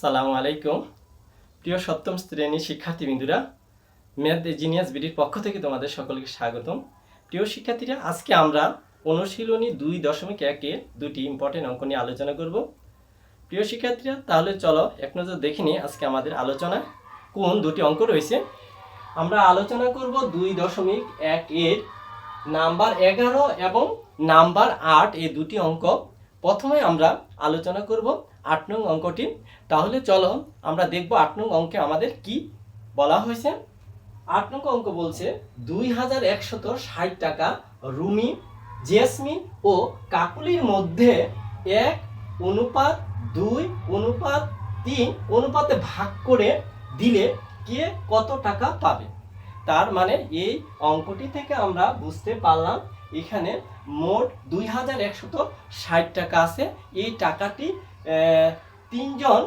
আসসালামু আলাইকুম। প্রিয় সপ্তম শ্রেণীর শিক্ষার্থীবৃন্দুরা, ম্যাথ জিনিয়াস বিডির পক্ষ থেকে তোমাদের সকলকে স্বাগতম। প্রিয় শিক্ষার্থীরা, আজকে আমরা অনুশীলনী 2.1-এ দুটি ইম্পর্টেন্ট অঙ্ক নিয়ে আলোচনা করব। প্রিয় শিক্ষার্থীরা, তাহলে চলো এক নজর দেখে নিই আজকে আমাদের আলোচনা কোন দুটি অঙ্ক রয়েছে। আমরা আলোচনা করব 2.1-এর নাম্বার 11 এবং নাম্বার 8 এই দুটি অঙ্ক। প্রথমে আমরা আলোচনা করব 8 নং অঙ্কটি। তাহলে চলো আমরা দেখব 8 নং অঙ্কে আমাদের কি বলা হয়েছে। 8 নং অঙ্ক বলছে 2160 টাকা রুমি, জেসমিন ও কাকুলির মধ্যে 1:2:3 অনুপাতে ভাগ করে দিলে কে কত টাকা পাবে। তার মানে এই অঙ্কটি থেকে আমরা বুঝতে পারলাম এখানে মোট 2160 টাকা আছে। এই টাকাটি তিনজন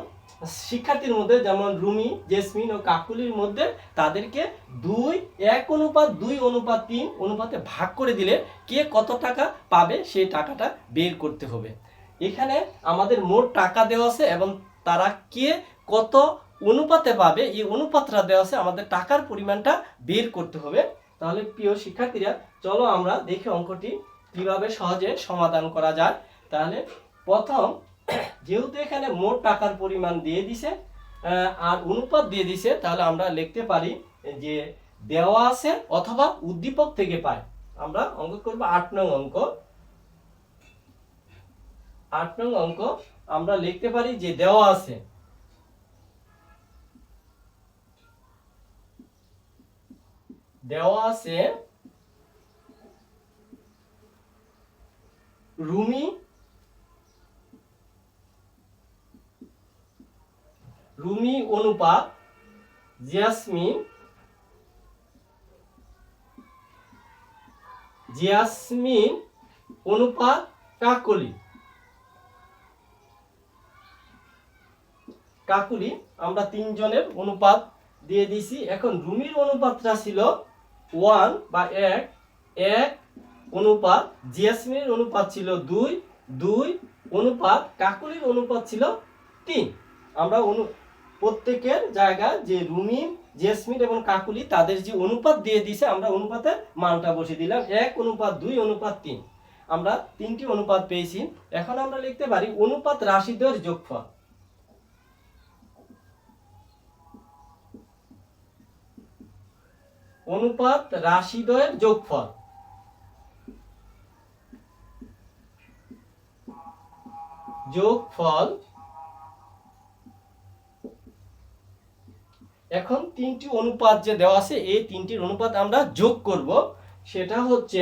শিক্ষার্থীর মধ্যে, যেমন রুমি, জেসমিন ও কাকুলির মধ্যে, তাদেরকে 1:2:3 অনুপাতে ভাগ করে দিলে কে কত টাকা পাবে সেই টাকাটা বের করতে হবে। এখানে আমাদের মোট টাকা দেওয়া আছে এবং তারা কে কত অনুপাতে পাবে এই অনুপাতটা দেওয়া আছে, আমাদের টাকার পরিমাণটা বের করতে হবে। তাহলে প্রিয় শিক্ষার্থীরা, চলো আমরা দেখি অঙ্কটি কিভাবে সহজে সমাধান করা যায়। তাহলে প্রথম, যেহেতু এখানে মোট টাকার পরিমাণ দিয়ে দিছে আর অনুপাত দিয়ে দিছে, তাহলে আমরা লিখতে পারি যে দেওয়া আছে অথবা উদ্দীপক থেকে পাই। আমরা অঙ্ক করব 8 নং অঙ্ক। 8 নং অঙ্ক আমরা লিখতে পারি যে দেওয়া আছে রুমি অনুপাত জেসমিন অনুপাত কাকুলি। আমরা তিনজনের অনুপাত দিয়ে দিছি। এখন রুমির অনুপাতটা ছিল 1 বা 1 অনুপাত, জেসমিনের অনুপাত ছিল 2 অনুপাত, কাকুলির অনুপাত ছিল 3। আমরা প্রত্যেকের জায়গায় যে রুমি, জেসমিন এবং কাকুলি তাদের যে অনুপাত দিয়ে দিছে, আমরা অনুপাতের মানটা বসিয়ে দিলাম 1:2:3। আমরা তিনটি অনুপাত পেয়েছি। এখন আমরা লিখতে পারি অনুপাত রাশিদ্বয়ের যোগফল। অনুপাত রাশিদ্বয়ের যোগফল। এখন তিনটি অনুপাত যে দেওয়া আছে, এই তিনটির অনুপাত আমরা যোগ করব। সেটা হচ্ছে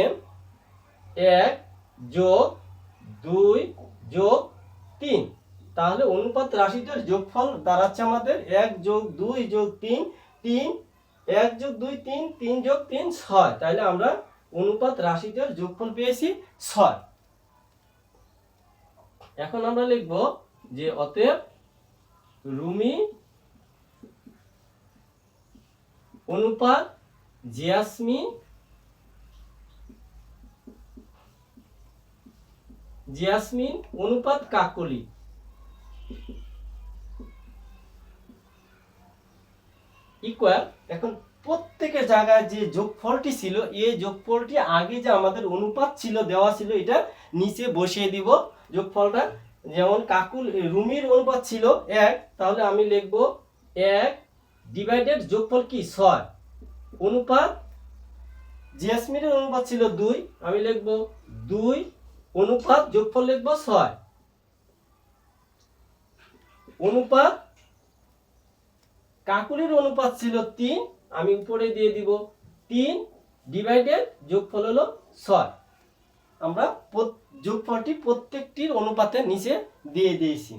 1+2+3। তাহলে অনুপাত রাশিটার যোগফল দাঁড়াচ্ছে আমাদের 1+2+3 3, 1+2+3 3+3 6। তাহলে আমরা অনুপাত রাশিটার যোগফল পেয়েছি 6। এখন আমরা লিখব যে অতএব রুমি অনুপাত জেসমিন অনুপাত কাকলি ইকুয়াল। এখন প্রত্যেকের জায়গায় যে যোগফলটি ছিল, এই যোগফলটি আগে যে আমাদের অনুপাত ছিল দেওয়া ছিল, এটা নিচে বসিয়ে দিব যোগফলটা। যেমন রুমির অনুপাত ছিল 1, তাহলে আমি লিখব 1 ডিভাইডেড যোগফল কি 6। অনুপাত জেসমিনের অনুপাত ছিল 2, আমি লিখব 2 অনুপাত যোগফল লিখব 6। অনুপাত কাকুলির অনুপাত ছিল 3, আমি উপরে দিয়ে দিব 3 ডিভাইডেড যোগফল হলো 6। আমরা যোগফলটি প্রত্যেকটির অনুপাতে নিচে দিয়ে দিয়েছি।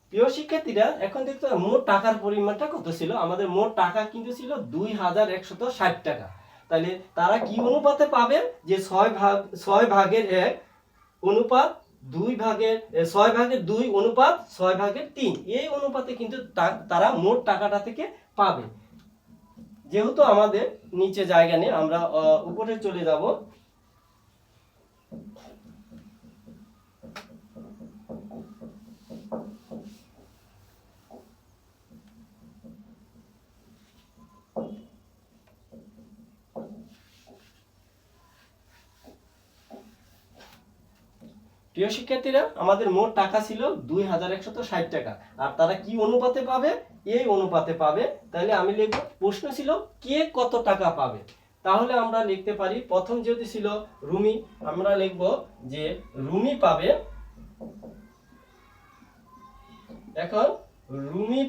প্রিয় শিক্ষার্থীরা, এখন দেখতে মোট টাকার পরিমাণটা কত ছিল। আমাদের মোট টাকা কিন্তু ছিল 2160 টাকা। তাহলে তারা কি অনুপাতে পাবে, যে 6/1 অনুপাত 6/2 অনুপাত 6/3, এই অনুপাতে কিন্তু তারা মোট টাকাটা থেকে পাবে। যেহেতু আমাদের নিচে জায়গা নেই, আমরা উপরে চলে যাব। প্রিয় শিক্ষার্থীরা, আমাদের মোট টাকা ছিল 2160 টাকা। আর তারা কি অনুপাতে পাবে? এই অনুপাতে পাবে। তাহলে আমি লিখব, প্রশ্ন ছিল কে কত টাকা পাবে। তাহলে আমরা লিখতে পারি, প্রথম যেহেতু ছিল রুমি, আমরা লিখব যে রুমি পাবে। এখন রুমি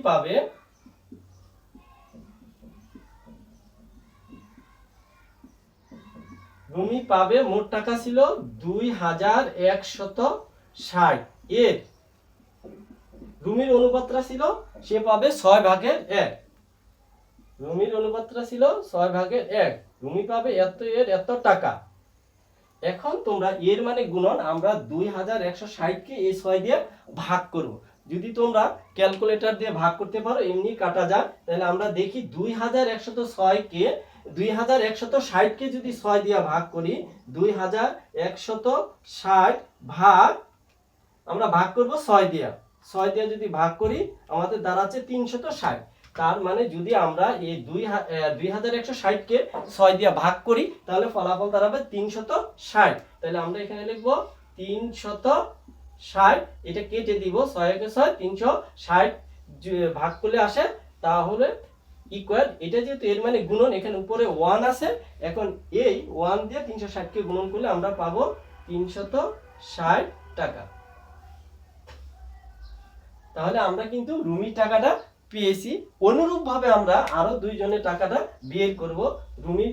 পাবে মোট টাকা ছিল 2160। এর রুমির অনুপাতটা ছিল, সে পাবে 6/1। রুমির অনুপাতটা ছিল 6/1। রুমি পাবে এত, এর এত টাকা। এখন তোমরা এর মানে গুণন, আমরা 2160 কে এই 6 দিয়ে ভাগ করব। যদি তোমরা ক্যালকুলেটর দিয়ে ভাগ করতে পারো, এমনি কাটা যায়। তাহলে আমরা দেখি 2106 কে 2160 কে যদি 6 দিয়ে ভাগ করি, 2160 ভাগ, আমরা ভাগ করব 6 দিয়ে। 6 দিয়ে যদি ভাগ করি, আমাদের দাঁড়াচ্ছে 360। তার মানে যদি আমরা এই 2160 কে 6 দিয়ে ভাগ করি, তাহলে ফলাফল দাঁড়াবে 360। তাহলে আমরা এখানে লিখব 360। এটা কেটে দিব, 6 কে 6, 360 ভাগ করলে আসে, তাহলে ইকুয়াল। এটা যেহেতু এর মানে গুণন, এখানে উপরে 1 আছে। এখন এই 1 দিয়ে 360 কে গুণন করলে আমরা পাবো 360 টাকা। তাহলে আমরা কিন্তু রুমির টাকাটা পেয়েছি। অনুরূপভাবে আমরা আরো দুইজনের টাকাটা বের করব। রুমির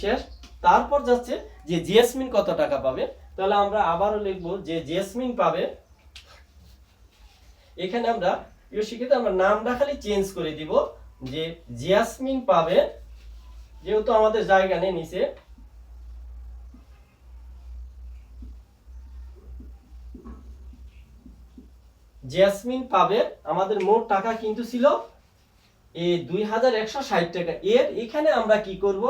শেষ। তারপর যাচ্ছে যে জেসমিন কত টাকা পাবে। তাহলে আমরা আবারও লিখব যে জেসমিন পাবে। এখানে আমরা শিক্ষিত আমরা নামটা খালি চেঞ্জ করে দিব, যে জেসমিন পাবে, যেহেতু আমাদের জায়গা নেই নিচে। জেসমিন পাবে, আমাদের মোট টাকা কিন্তু ছিল 2160 টাকা। এর এখানে আমরা কি করব,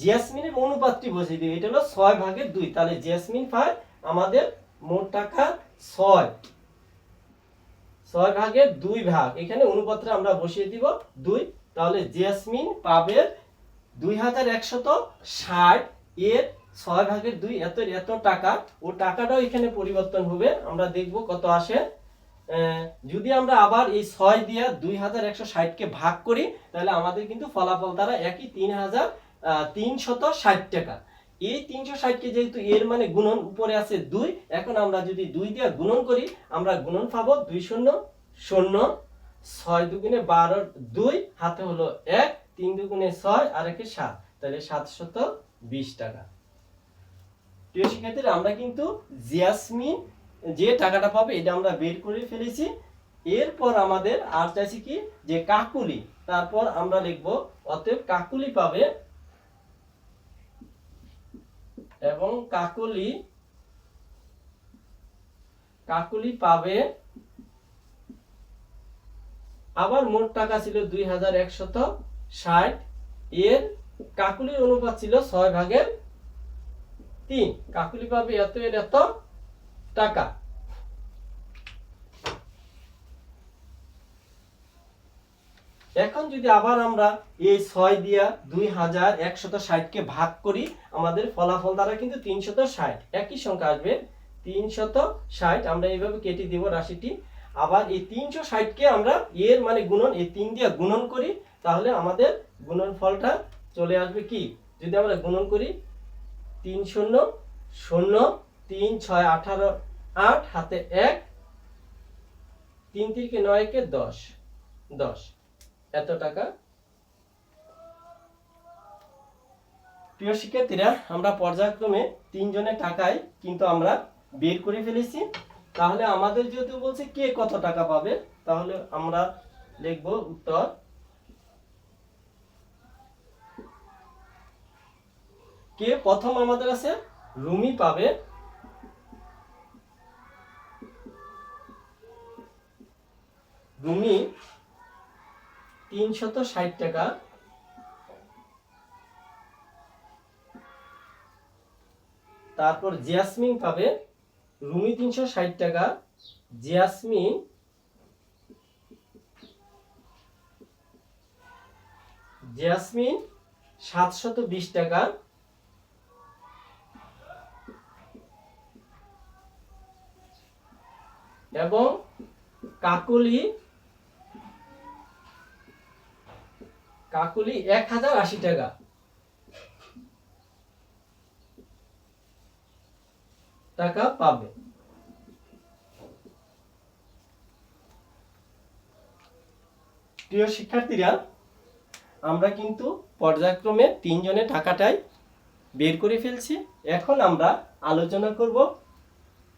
জেসমিনের অনুপাতটি বসিয়ে দিব। এটা হলো 6/2। তাহলে জেসমিন পায় আমাদের মোট টাকা 6/2 ভাগ। এখানে অনুপাতটা আমরা বসিয়ে দিব 2। তাহলে জেসমিন পাবে 2160 এর 6/2, এত এত টাকা। ও টাকাটাও এখানে পরিবর্তন হবে, আমরা দেখব কত আসে। যদি আমরা আবার এই 6 দিয়ে 2160 কে ভাগ করি, তাহলে আমাদের কিন্তু ফলাফল দ্বারা একই 3360 টাকা। এই 360 কে যেহেতু এর মানে গুণন, উপরে আছে 2, এখন আমরা যদি 2 দিয়ে গুণন করি, আমরা গুণন পাবো 2 শূন্য শূন্য, 6 দুগুণে 12, 2 হাতে হলো 1, 3 দুগুণে 6 আর 1 7, তাহলে 720 টাকা। প্রিয় শিক্ষার্থীরা, আমরা কিন্তু জেসমিন যে টাকাটা পাবে এটা আমরা বের করে ফেলেছি। এরপর আমাদের আর চাইছি কি, যে কাকুলি। তারপর আমরা লিখব, অতএব কাকুলি পাবে, এবং কাকুলি পাবে আবার মোট টাকা ছিল 2160। এর কাকুলির অনুপাত ছিল 6/3। কাকুলি পাবে এত, এর এত টাকা। এখন যদি আবার আমরা এই 6 দিয়া 2160 কে ভাগ করি, আমাদের ফলাফল দ্বারা কিন্তু 360 একই সংখ্যা আসবে, 360। আমরা এইভাবে কেটে দিব রাশিটি। আবার এই 360 কে আমরা এর মানে গুণন, এই 3 দিয়ে গুণন করি, তাহলে আমাদের গুণন ফলটা চলে আসবে কি, যদি আমরা গুণন করি 3 শূন্য শূন্য, 3 6 18, 8 হাতে 1, 3 3 9 কে 10, 10 এত টাকা। প্রিয় শিক্ষার্থীরা, আমরা পর্যায়ক্রমে 3 জনের টাকায় কিন্তু আমরা বের করে ফেলেছি। তাহলে আমাদের যেহেতু বলছে কে কত টাকা পাবে, তাহলে আমরা লিখব উত্তর। কে প্রথম আমাদের আছে রুমি পাবে রুমি 360 টাকা। তারপর জেসমিন পাবে, রুমি 360 টাকা, জেসমিন 720 টাকা। এবং কাকলি 1080 টাকা। পাবে। প্রিয় শিক্ষার্থীরা, আমরা কিন্তু পর্যায়ক্রমে 3 জনের টাকাটাই বের করে ফেলছি। এখন আমরা আলোচনা করব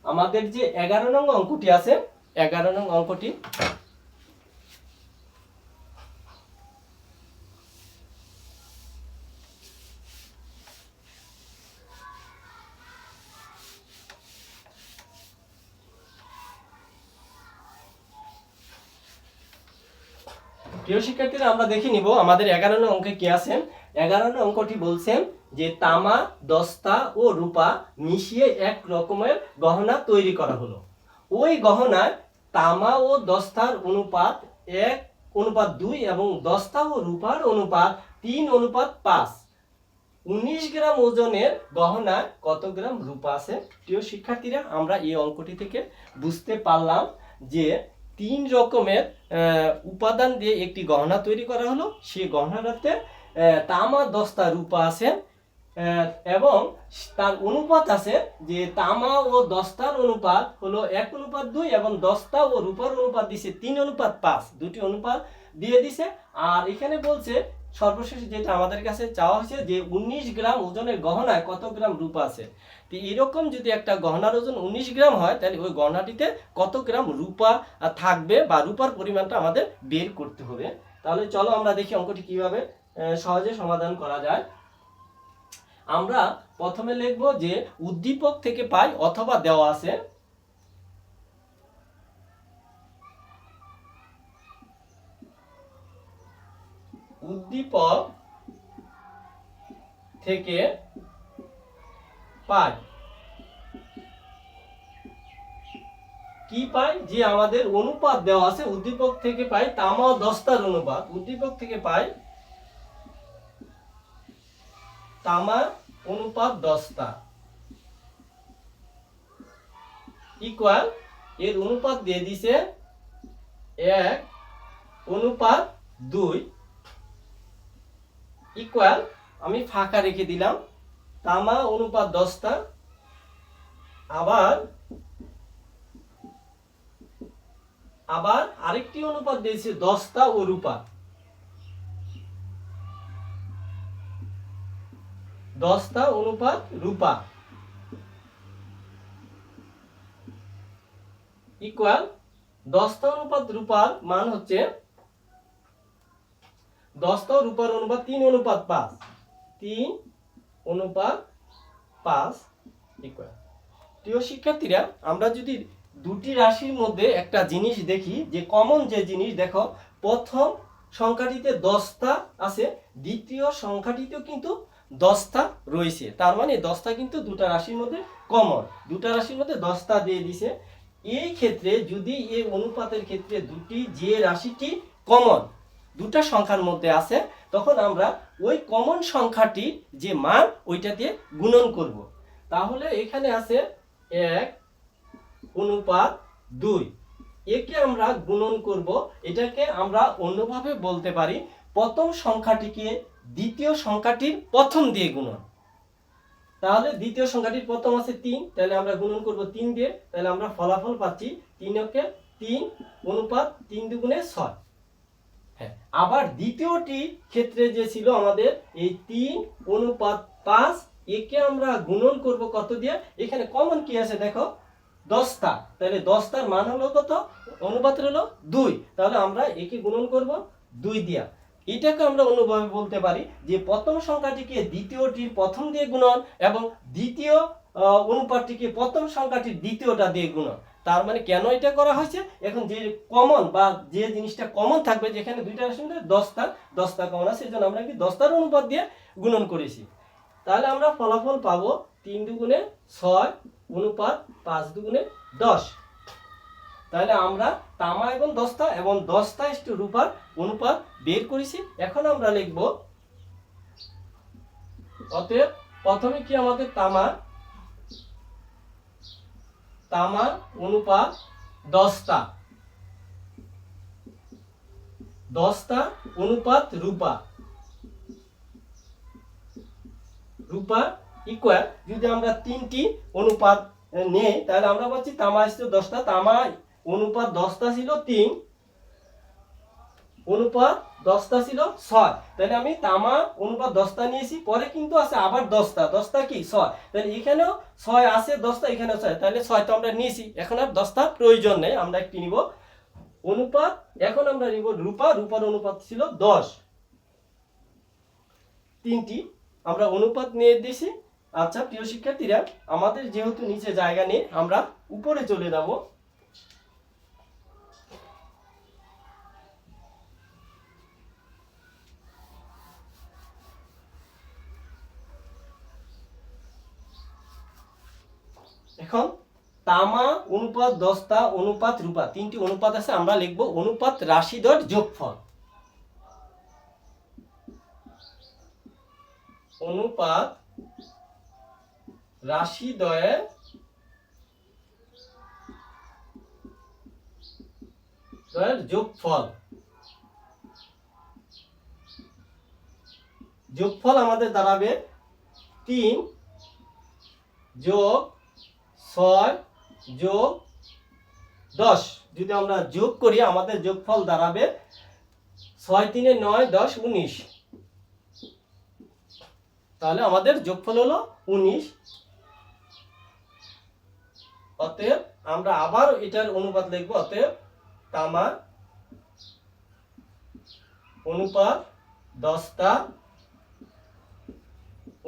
আমাদের যে 11 নং অঙ্কটি আছে, 11 নং অঙ্কটি। প্রিয় শিক্ষার্থীরা, আমরা দেখে নিব আমাদের 11 নং অঙ্কে কি আছে। 11 নং অঙ্কটি বলছেন যে তামা, দস্তা ও রূপা মিশিয়ে এক রকমের গহনা তৈরি করা হলো। ওই গহনায় তামা ও দস্তার অনুপাত 1:2 এবং দস্তা ও রূপার অনুপাত 3:5। 19 গ্রাম ওজনের গহনায় কত গ্রাম রূপা আছে? প্রিয় শিক্ষার্থীরা, আমরা এই অঙ্কটি থেকে বুঝতে পারলাম যে 3 রকমের উপাদান দিয়ে একটি গহনা তৈরি করা হলো। সেই গহনাটাতে তামা, দস্তা, রূপা আছে এবং তার অনুপাত আছে যে তামা ও দস্তার অনুপাত হলো 1:2 এবং দস্তা ও রূপার অনুপাত দিছে 3:5। দুটি অনুপাত দিয়ে দিছে। আর এখানে বলছে সর্বশেষ যেটা আমাদের কাছে চাওয়া হয়েছে যে 19 গ্রাম ওজনের গহনায় কত গ্রাম রূপা আছে। তো এরকম যদি একটা গহনার ওজন 19 গ্রাম হয়, তাহলে ওই গহনাটিতে কত গ্রাম রূপা থাকবে বা রূপার পরিমাণটা আমাদের বের করতে হবে। তাহলে চলো আমরা দেখি অঙ্কটি কিভাবে সহজে সমাধান করা যায়। আমরা প্রথমে লিখব যে উদ্দীপক থেকে পাই অথবা দেওয়া আছে। উদ্দীপক থেকে পাই কি পাই, যে আমাদের অনুপাত দেওয়া আছে। উদ্দীপক থেকে পাই তামা ও দস্তার অনুপাত। উদ্দীপক থেকে পাই তামা অনুপাত দস্তা ইকুয়াল, এর অনুপাত দিয়ে দিছে 1:2 ইকুয়াল, আমি ফাঁকা রেখে দিলাম তামা অনুপাত দস্তা, আবার আরেকটি অনুপাত দিয়েছে দস্তা ও রূপা। দস্তা অনুপাত রূপা ইকুয়াল, দস্তা অনুপাত রূপার মান হচ্ছে, দস্তা ও রূপার অনুপাত 3:5। 3:5 ইকুয়াল। প্রিয় শিক্ষার্থীরা, আমরা যদি দুটি রাশির মধ্যে একটা জিনিস দেখি, যে কমন যে জিনিস, দেখো প্রথম সংখ্যাটিতে দস্তা আছে, দ্বিতীয় সংখ্যাটিতেও কিন্তু দস্তা রয়েছে। তার মানে দস্তা কিন্তু দুটা রাশির মধ্যে কমন, দুটা রাশির মধ্যে দস্তা দিয়ে দিছে। এই ক্ষেত্রে যদি এই অনুপাতের ক্ষেত্রে দুটি যে রাশিটি কমন দুটা সংখ্যার মধ্যে আছে, তখন আমরা ওই কমন সংখ্যাটি যে মান ওইটা দিয়ে গুণন করব। তাহলে এখানে আছে 1:2, একে আমরা গুণন করব। এটাকে আমরা অন্যভাবে বলতে পারি প্রথম সংখ্যাটিকে দ্বিতীয় সংখ্যাটির প্রথম দিয়ে গুণন। তাহলে দ্বিতীয় সংখ্যাটির প্রথম আছে 3, তাহলে আমরা গুণন করব 3 দিয়ে, তাহলে আমরা ফলাফল পাচ্ছি 3:3:6। হ্যাঁ, আবার দ্বিতীয়টি ক্ষেত্রে যে ছিল আমাদের এই 3:5, একে আমরা গুণন করব কত দিয়ে, এখানে কমন কি আছে দেখো দস্তা, তাহলে দস্তার মান হলো কত, অনুপাত হলো 2, তাহলে আমরা একে গুণন করব 2 দিয়া। এটাকে আমরা অন্যভাবে বলতে পারি যে প্রথম সংখ্যাটিকে দ্বিতীয়টির প্রথম দিয়ে গুণন এবং দ্বিতীয় অনুপাতটিকে প্রথম সংখ্যাটির দ্বিতীয়টা দিয়ে গুণন। তার মানে কেন এটা করা হয়েছে, এখন যে কমন বা যে জিনিসটা কমন থাকবে, যেখানে দুইটা রাশির মধ্যে দস্তা কমন আছে, সেজন্য আমরা কি দস্তার অনুপাত দিয়ে গুণন করেছি। তাহলে আমরা ফলাফল পাবো 3×6 অনুপাত 5×10। তাহলে আমরা তামা এবং দস্তা এবং দস্তা ইস্টু রূপার অনুপাত বের করেছি। এখন আমরা লিখব, অতএব প্রথমে কি আমাদের তামা অনুপাত দস্তা, দস্তা অনুপাত রূপা, রূপা ইকুয়াল, যদি আমরা তিনটি অনুপাত নেই তাহলে আমরা পাচ্ছি তামা ছিল 10টা, তামা অনুপাত 10টা ছিল 3, অনুপাত 10টা ছিল 6, তাহলে আমি তামা অনুপাত 10টা নিয়েছি, পরে কিন্তু আছে আবার 10টা, 10টা কি 6, তাহলে এখানেও 6 আছে 10টা, এখানেও 6, তাহলে 6 তো আমরা নিয়েছি, এখন আর 10টার প্রয়োজন নেই, আমরা একটি নিব অনুপাত। এখন আমরা নিব রূপা, রূপার অনুপাত ছিল 10, তিনটি আমরা অনুপাত নিয়ে দিয়েছি। আচ্ছা প্রিয় শিক্ষার্থীরা, আমাদের যেহেতু নিচে জায়গা নেই, আমরা উপরে চলে যাব। এখন তামা অনুপাত 10টা অনুপাত রূপা, তিনটি অনুপাত আছে, আমরা লিখব অনুপাত রাশিদ্বয়ের যোগফল, অনুপাত রাশিদ্বয়ের যোগফল। যোগফল আমাদের দাঁড়াবে 3 যোগ 6 যোগ 10, যদি আমরা যোগ করি আমাদের যোগফল দাঁড়াবে 6 3 9 10 19, তাহলে আমাদের যোগফল হলো 19। অতএব আমরা আবার এটার অনুপাত লিখব, অতএব তামা অনুপাত 10টা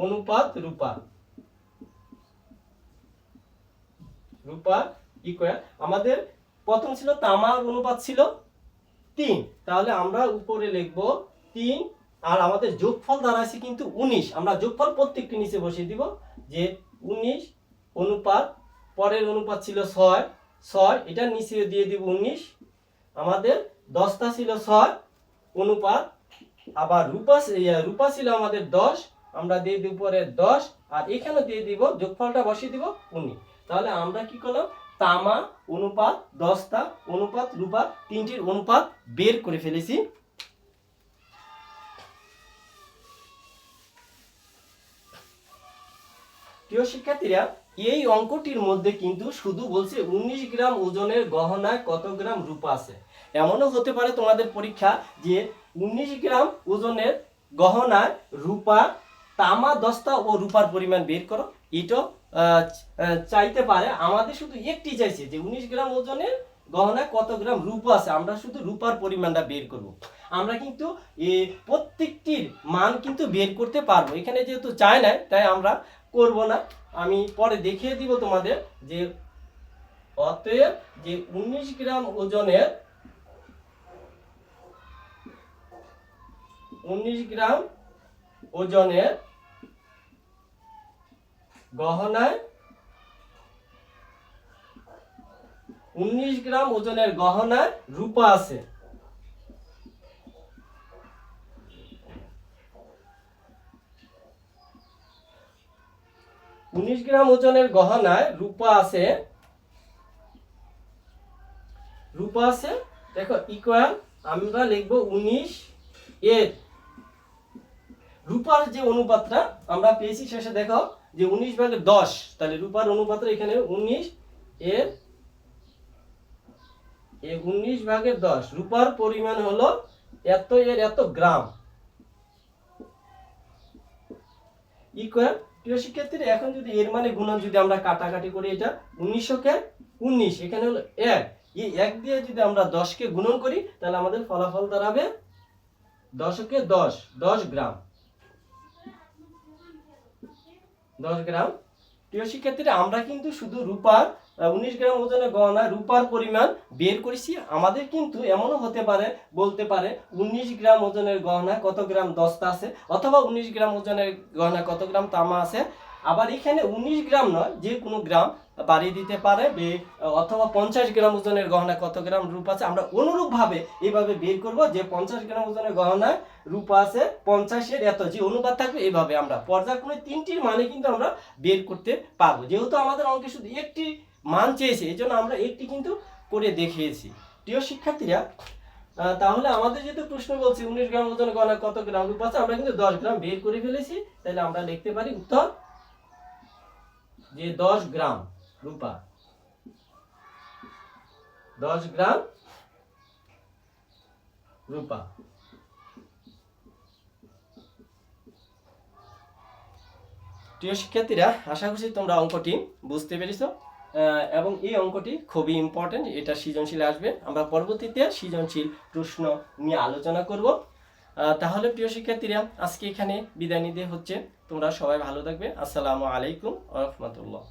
অনুপাত রূপা, রূপা ইকুয়াল, আমাদের প্রথম ছিল তামার অনুপাত ছিল 3, তাহলে আমরা উপরে লিখব 3, আর আমাদের যোগফল দাঁড়াইছে কিন্তু 19, আমরা যোগফল প্রত্যেকটি নিচে বসিয়ে দিব, যে 19 অনুপাত, পরের অনুপাত ছিল 6, 6 এটা নিচে দিয়ে দিব 19, আমাদের 10টা ছিল 6 অনুপাত, আবার রূপা ছিল আমাদের 10, আমরা দিয়ে দিব পরে 10, আর এখানে দিয়ে দিব যোগফলটা বসিয়ে দিব 19, তাহলে আমরা কি করলাম তামা অনুপাত 10টা অনুপাত রূপা, তিনটির অনুপাত বের করে ফেলেছি। প্রিয় শিক্ষার্থীরা, এই অঙ্কটির মধ্যে কিন্তু শুধু বলছে 19 গ্রাম ওজনের গহনায় কত গ্রাম রূপা আছে। এমনও হতে পারে তোমাদের পরীক্ষা যে 19 গ্রাম ওজনের গহনায় রূপা, তামা 10টা ও রূপার পরিমাণ বের করো, এটাও চাইতে পারে। আমাদের শুধু একটি চাইছে যে 19 গ্রাম ওজনের গহনায় কত গ্রাম রূপা আছে, আমরা শুধু রূপার পরিমাণটা বের করব। আমরা কিন্তু প্রত্যেকটির মান কিন্তু বের করতে পারবো, এখানে যেহেতু চায় না তাই আমরা করব না, আমি পরে দেখিয়ে দিব তোমাদের। যে অতএব যে 19 গ্রাম ওজনের, 19 গ্রাম ওজনের গহনায়, 19 গ্রাম ওজনের গহনায় রূপা আছে। উনিশ গ্রাম ওজনের গহনায় রূপা আছে, রূপা আছে, দেখো ইকুয়াল, আমরা লিখব 19 এর রূপার যে অনুপাতটা আমরা পেয়েছি শেষে দেখো যে 19 ভাগে 10, তাহলে রূপার অনুপাতটা এখানে 19 এর 19 ভাগে 10, রূপার পরিমাণ হলো এত, এর এত গ্রাম, ইকুয়াল। প্রিয় শিক্ষার্থীরা, এখন যদি এর মানে গুণন যদি আমরা কাটাকাটি করি, এটা 19 কে 19, এখানে হলো 1, এই 1 দিয়ে যদি আমরা 10 কে গুণন করি তাহলে আমাদের ফলাফল দাঁড়াবে 10 কে 10, 10 গ্রাম, 10 গ্রাম। প্রিয় শিক্ষার্থীরা, আমরা কিন্তু শুধু রূপার 19 গ্রাম ওজনের গহনা রূপার পরিমাণ বের করেছি। আমাদের কিন্তু এমনও হতে পারে, বলতে পারে 19 গ্রাম ওজনের গহনা কত গ্রাম দস্তা আছে, অথবা 19 গ্রাম ওজনের গহনা কত গ্রাম তামা আছে। আবার এখানে 19 গ্রাম নয়, যে কোনো গ্রাম বাড়িয়ে দিতে পারে, অথবা 50 গ্রাম ওজনের গহনা কত গ্রাম রূপা আছে। আমরা অনুরূপভাবে এইভাবে বের করব যে 50 গ্রাম ওজনের গহনায় রূপা আছে 50 এর এত, যে অনুপাত থাকবে এইভাবে আমরা পর্যায়ক্রমে তিনটির মানে কিন্তু আমরা বের করতে পারবো। যেহেতু আমাদের অঙ্কে শুধু একটি মান চেয়েছে, এই জন্য আমরা একটি কিন্তু করে দেখিয়েছি। প্রিয় শিক্ষার্থীরা, তাহলে আমাদের যেহেতু প্রশ্ন বলছি 19 গ্রাম ওজন গণনা কত গ্রাম রূপা আছে, আমরা কিন্তু 10 গ্রাম বের করে ফেলেছি। তাহলে আমরা লিখতে পারি উত্তর যে 10 গ্রাম রূপা, 10 গ্রাম রূপা। প্রিয় শিক্ষার্থীরা, আশা করছি তোমরা অঙ্কটি বুঝতে পেরেছো এবং এই অঙ্কটি খুবই ইম্পর্টেন্ট। এটা সৃজনশীল আসবে, আমরা পরবর্তীতে সৃজনশীল প্রশ্ন নিয়ে আলোচনা করব। তাহলে প্রিয় শিক্ষার্থীরা, আজকে এখানে বিদায় নিতে হচ্ছে। তোমরা সবাই ভালো থাকবে। আসসালামু আলাইকুম ওয়া রাহমাতুল্লাহ।